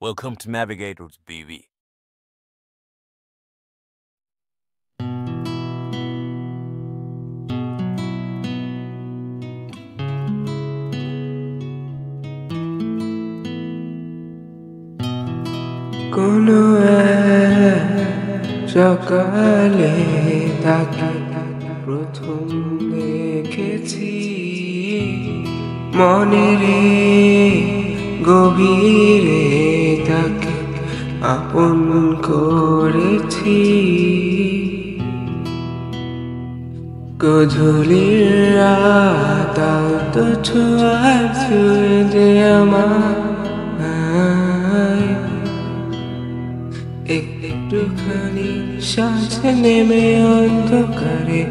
Welcome to Navigators, baby. কোনো এক সকালে তাকে প্রথম দেখেছি, মনের গভীরে তাকে আপন করেছি। গধূলির রাত তো ছোঁয়া ছুঁয়ে দে আমায়, একটুখানি সাথে নেমে অন্ধকারে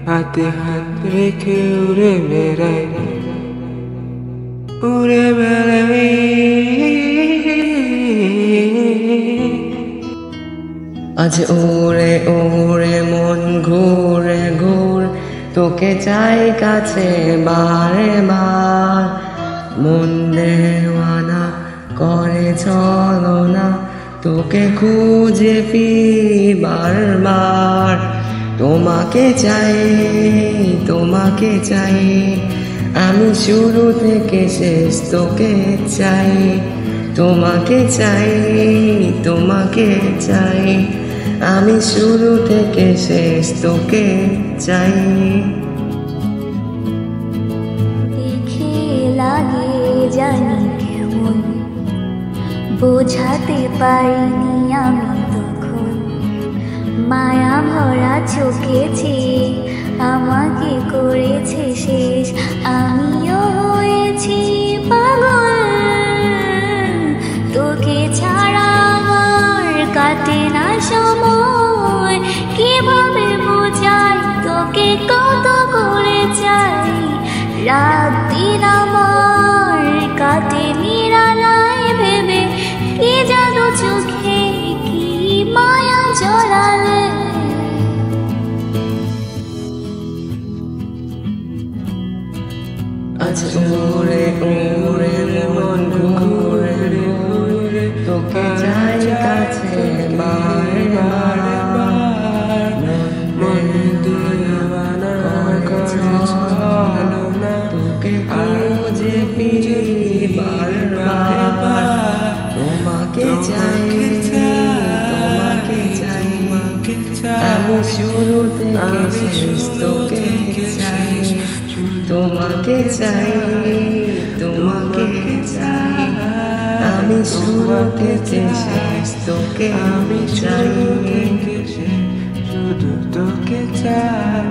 হাতে হাত রেখে উড়ে বেড়াই, উড়ে বেড়াই। আজ উড়ে উড়ে মন ঘুরে ঘুর তোকে চাই কাছে বারে বার, মন দেওয়ানা করে চলো না তোকে খুঁজে ফিরি বারবার। তোমাকে চাই, তোমাকে চাই, আমি শুরু থেকে শেষ তোকে চাই। তোমাকে চাই, তোমাকে চাই, আমি শুরু থেকে শেষ তোকে চাই। দেখে লাগে জানি কেমন, বোঝাতে পারিনি আমি তখন। মায়া ভরা চোখেছে আমাকে করেছে শেষ, আমিও হয়েছি পাগল। তোকে ছাড়া আমার কাটে না সময়, কিভাবে বোঝাই তোকে কত করে চাই। রাত দিন আমার কাটে নিরালায় ভেবে, কি জাদু চোখে কি মায়া জড়ালে। আজ উড়ে উড়ে মন ঘুরে ঘুরে তোকে চাই কাছে বারে বারে, মন দেওয়ানা করে চলো না তোকে খুঁজে ফিরি বারবার। তোমাকে চাই, তোমাকে চাই, আমি শুরু থেকে শেষ তোকে চাই। তোমাকে চাই, তোমাকে চাই, আমি শুরু থেকে শেষ তোকে চাই। শুধু তোকে চাই।